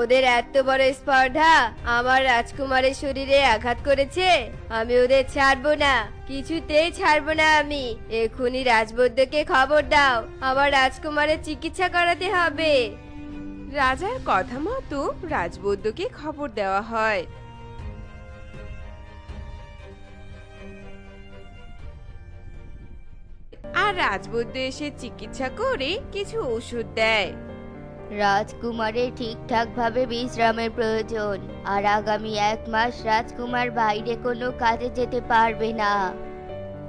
ওদের এত বড় স্পর্ধা আমার রাজকুমারের শরীরে আঘাত করেছে। আমি ওদের ছাড়বো না, কিছুতেই ছাড়বো না আমি। এক্ষুনি রাজবৈদ্যকে খবর দাও, আমার রাজকুমারের চিকিৎসা করাতে হবে। রাজার কথা মতো রাজবৈদ্যকে খবর দেওয়া হয়। আর রাজবৈদ্য এসে চিকিৎসা করে কিছু ওষুধ দেয়। রাজকুমারের ঠিকঠাক ভাবে বিশ্রামের প্রয়োজন, আর আগামী 1 মাস রাজকুমার বাইরে কোনো কাজে যেতে পারবে না।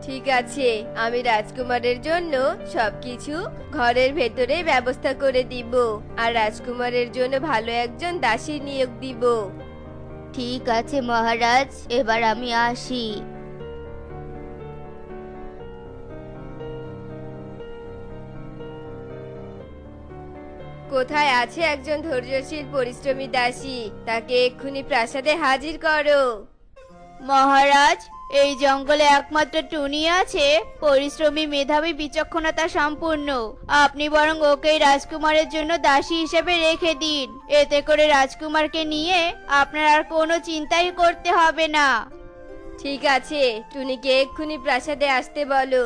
ঠিক আছে, আমি রাজকুমারের জন্য সবকিছু ঘরের ভেতরে ব্যবস্থা করে দিব, আর রাজকুমারের জন্য ভালো একজন দাসী নিয়োগ দিব। ঠিক আছে মহারাজ, এবার আমি আসি। কোথায় আছে একজন ধৈর্যশীল পরিশ্রমী দাসী? তাকে এক্ষুনি প্রাসাদে হাজির করো। মহারাজ, এই জঙ্গলে একমাত্র টুনি আছে পরিশ্রমী, মেধাবী, বিচক্ষণতা সম্পূর্ণ। আপনি বরং ওকেই রাজকুমারের জন্য দাসী হিসেবে রেখে দিন। এতে করে রাজকুমারকে নিয়ে আপনার আর কোনো চিন্তাই করতে হবে না। ঠিক আছে, টুনিকে এক্ষুনি প্রাসাদে আসতে বলো।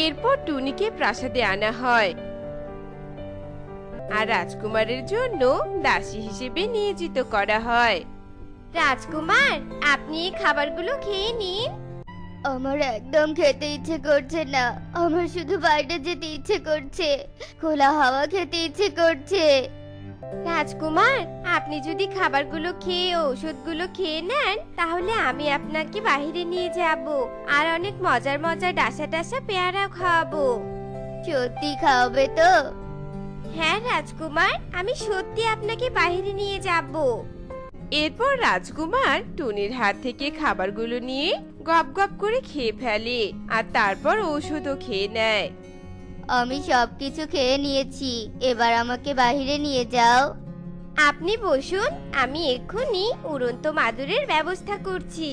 এরপর টুনিকে প্রাসাদে আনা হয় আর রাজকুমারের জন্য দাসী হিসেবে নিয়োজিত করা হয়। রাজকুমার, আপনি এই খাবারগুলো খেয়ে নিন। আমার একদম খেতে ইচ্ছে করছে না, আমার শুধু বাইরে যেতে ইচ্ছে করছে, খোলা হাওয়া খেতে ইচ্ছে করছে। রাজকুমার, আপনি যদি খাবারগুলো খেয়ে ওষুধগুলো খেয়ে নেন, তাহলে আমি আপনাকে বাইরে নিয়ে যাব, আর অনেক মজার মজার ডাসা ডাসা পেয়ারাও খাওয়াবো। সত্যি খাওয়াবে তো? হ্যাঁ রাজকুমার, আমি সত্যি আপনাকে বাইরে নিয়ে যাব। এরপর রাজকুমার টুনির হাত থেকে খাবারগুলো নিয়ে গপ গপ করে খেয়ে ফেলে, আর তারপর ঔষধও খেয়ে নেয়। আমি সবকিছু খেয়ে নিয়েছি, এবার আমাকে বাইরে নিয়ে যাও। আপনি বসুন, আমি এক্ষুনি উড়ন্ত মাদুরের ব্যবস্থা করছি।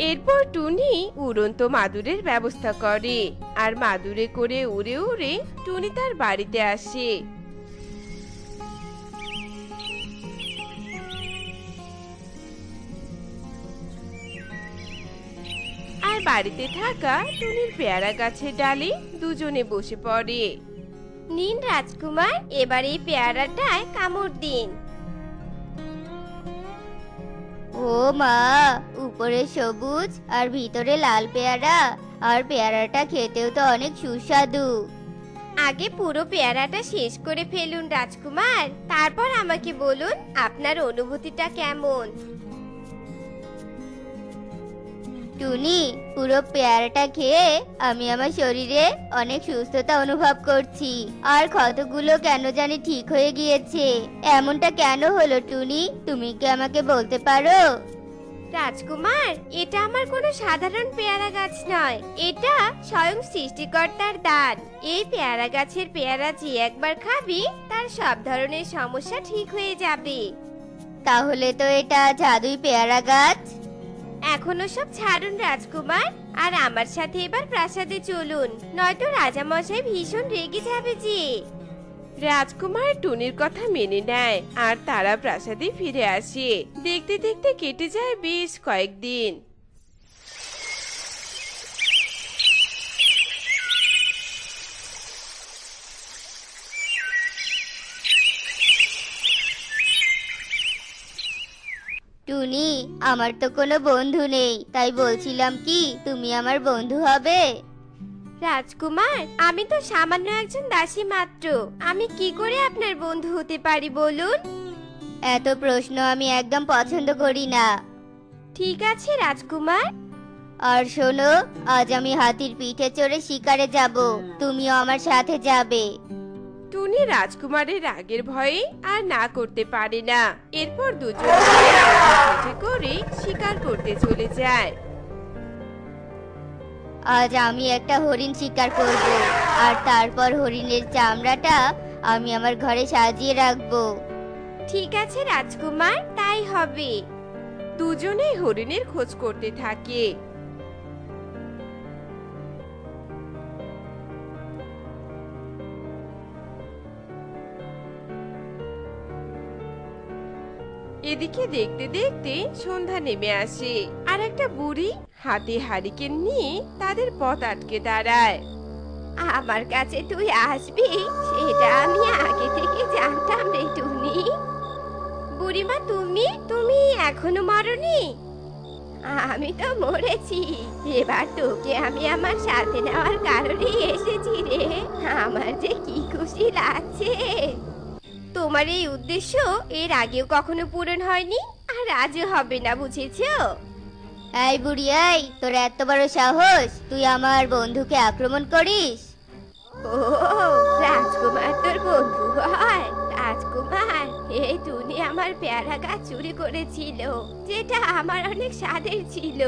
এরপর টুনি উড়ন্ত মাদুরের ব্যবস্থা করে, আর মাদুরে করে উড়ে উড়ে টুনি তার বাড়িতে আসে। আর বাড়িতে থাকা টুনির পেয়ারা গাছের ডালে দুজনে বসে পড়ে। নিন রাজকুমার, এবার এই পেয়ারাটায় কামড় দিন। ও মা, উপরে সবুজ আর ভিতরে লাল পেয়ারা, আর পেয়ারাটা খেতেও তো অনেক সুস্বাদু। আগে পুরো পেয়ারাটা শেষ করে ফেলুন রাজকুমার, তারপর আমাকে বলুন আপনার অনুভূতিটা কেমন। টুনি, পুরো পেয়ারাটা খেয়ে আমি আমার শরীরে অনেক সুস্থতা অনুভব করছি, আর ক্ষতগুলো কেন জানি ঠিক হয়ে গিয়েছে। এমনটা কেন হলো টুনি, তুমি কি আমাকে বলতে পারো? রাজকুমার, এটা আমার কোনো সাধারণ পেয়ারা গাছ নয়, এটা স্বয়ং সৃষ্টিকর্তার দান। এই পেয়ারা গাছের পেয়ারা যে একবার খাবি, তার সব ধরনের সমস্যা ঠিক হয়ে যাবে। তাহলে তো এটা জাদুই পেয়ারা গাছ। এখনো সব ছাড়ুন রাজকুমার, আর আমার সাথে এবার প্রাসাদে চলুন, নয়তো রাজামশাই ভীষণ রেগে যাবে যে। রাজকুমার টুনির কথা মেনে নেয়, আর তারা প্রাসাদে ফিরে আসে। দেখতে দেখতে কেটে যায় বেশ কয়েকদিন। টুনি, আমার তো কোনো বন্ধু নেই, তাই বলছিলাম কি তুমি আমার বন্ধু হবে? রাজকুমার, আমি তো সামান্য একজন দাসী মাত্র, আমি কি করে আপনার বন্ধু হতে পারি বলুন? এত প্রশ্ন আমি একদম পছন্দ করি না। ঠিক আছে রাজকুমার। আর শোনো, আজ আমি হাতির পিঠে চড়ে শিকারে যাব, তুমিও আমার সাথে যাবে। টুনি রাজকুমারের রাগের ভয়ে আর না করতে পারে না। এরপর দুজন পিঠে করে শিকার করতে চলে যায়। আজ আমি একটা হরিণ শিকার করব, আর তারপর হরিণের চামড়াটা আমি আমার ঘরে সাজিয়ে রাখবো। ঠিক আছে রাজকুমার, তাই হবে। দুজনেই হরিণের খোঁজ করতে থাকে। এদিকে দেখতে দেখতে সন্ধ্যা নেমে আসে আর একটা বুড়ি হাতে হারিকেন নিয়ে তাদের পথ আটকে দাঁড়ায়। আমার কাছে তুই আসবি সেটা আমি আগে থেকে জানতাম রে টুনি। বুড়িমা, তুমি তুমি এখনো মরনি? আমি তো মরেছি, এবার তোকে আমি আমার সাথে নেওয়ার কারণেই এসেছি রে। আমার যে কি খুশি লাগছে। তোমার এই উদ্দেশ্য এর আগেও কখনো পূরণ হয়নি, আর আজও হবে না, বুঝেছো? এই বুড়ি, এই তোর এত বড় সাহস, তুই আমার বন্ধুকে আক্রমণ করিস? ও রাজকুমার তোর বন্ধু হয়? রাজকুমার, এই টুনি আমার পেয়ারা গাছ চুরি করেছিল, যেটা আমার অনেক স্বাদের ছিল।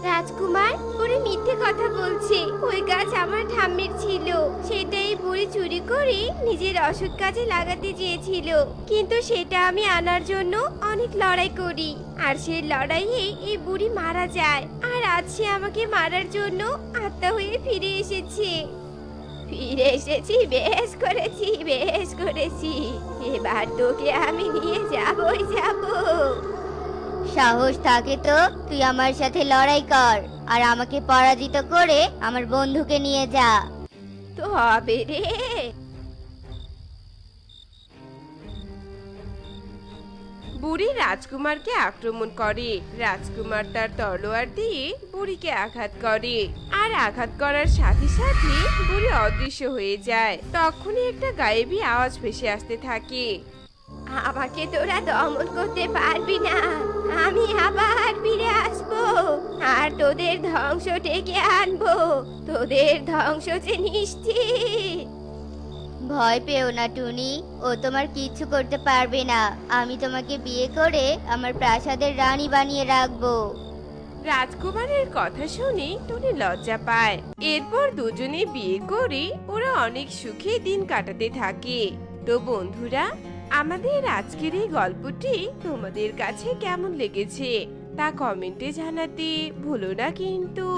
রাজকুমার, বুড়ি মিথ্যে কথা বলছে। ওই গাছ আমার ঠাম্মির ছিল, সেটাই বুড়ি চুরি করে নিজের অসৎ কাজে লাগাতে চেয়েছিল। কিন্তু সেটা আমি আনার জন্য অনেক লড়াই করি, আর সেই লড়াইয়ে এই বুড়ি মারা যায়। আর আজ সে আমাকে মারার জন্য আত্মা হয়ে ফিরে এসেছে। ফিরে এসেছি, বেশ করেছি, বেশ করেছি। এবার তোকে আমি নিয়ে যাবই যাব। সাহস থাকে তো তুই আমার সাথে লড়াই কর, আর আমাকে পরাজিত করে আমার বন্ধুকে নিয়ে যা। তো হবে রে। বুড়ি রাজকুমারকে আক্রমণ করে। রাজকুমার তার তলোয়ার দিয়ে বুড়িকে আঘাত করে, আর আঘাত করার সাথে সাথে বুড়ি অদৃশ্য হয়ে যায়। তখনই একটা গায়েবী আওয়াজ ভেসে আসতে থাকে। আমাকে তোরা দমন করতে পারবি না, আমি আবার ফিরে আসবো, আর তোদের ধ্বংস ডেকে আনবো। তোদের ধ্বংস যে নিশ্চিত। ভয় পেও না টুনি, ও তোমার কিচ্ছু করতে পারবে না। আমি তোমাকে বিয়ে করে আমার প্রাসাদের রানী বানিয়ে রাখবো। রাজকুমারের কথা শুনে টুনি লজ্জা পায়। এরপর দুজনে বিয়ে করে ওরা অনেক সুখে দিন কাটাতে থাকে। তো বন্ধুরা, আমাদের আজকের এই গল্পটি তোমাদের কাছে কেমন লেগেছে তা কমেন্টে জানাতে ভুলো না কিন্তু।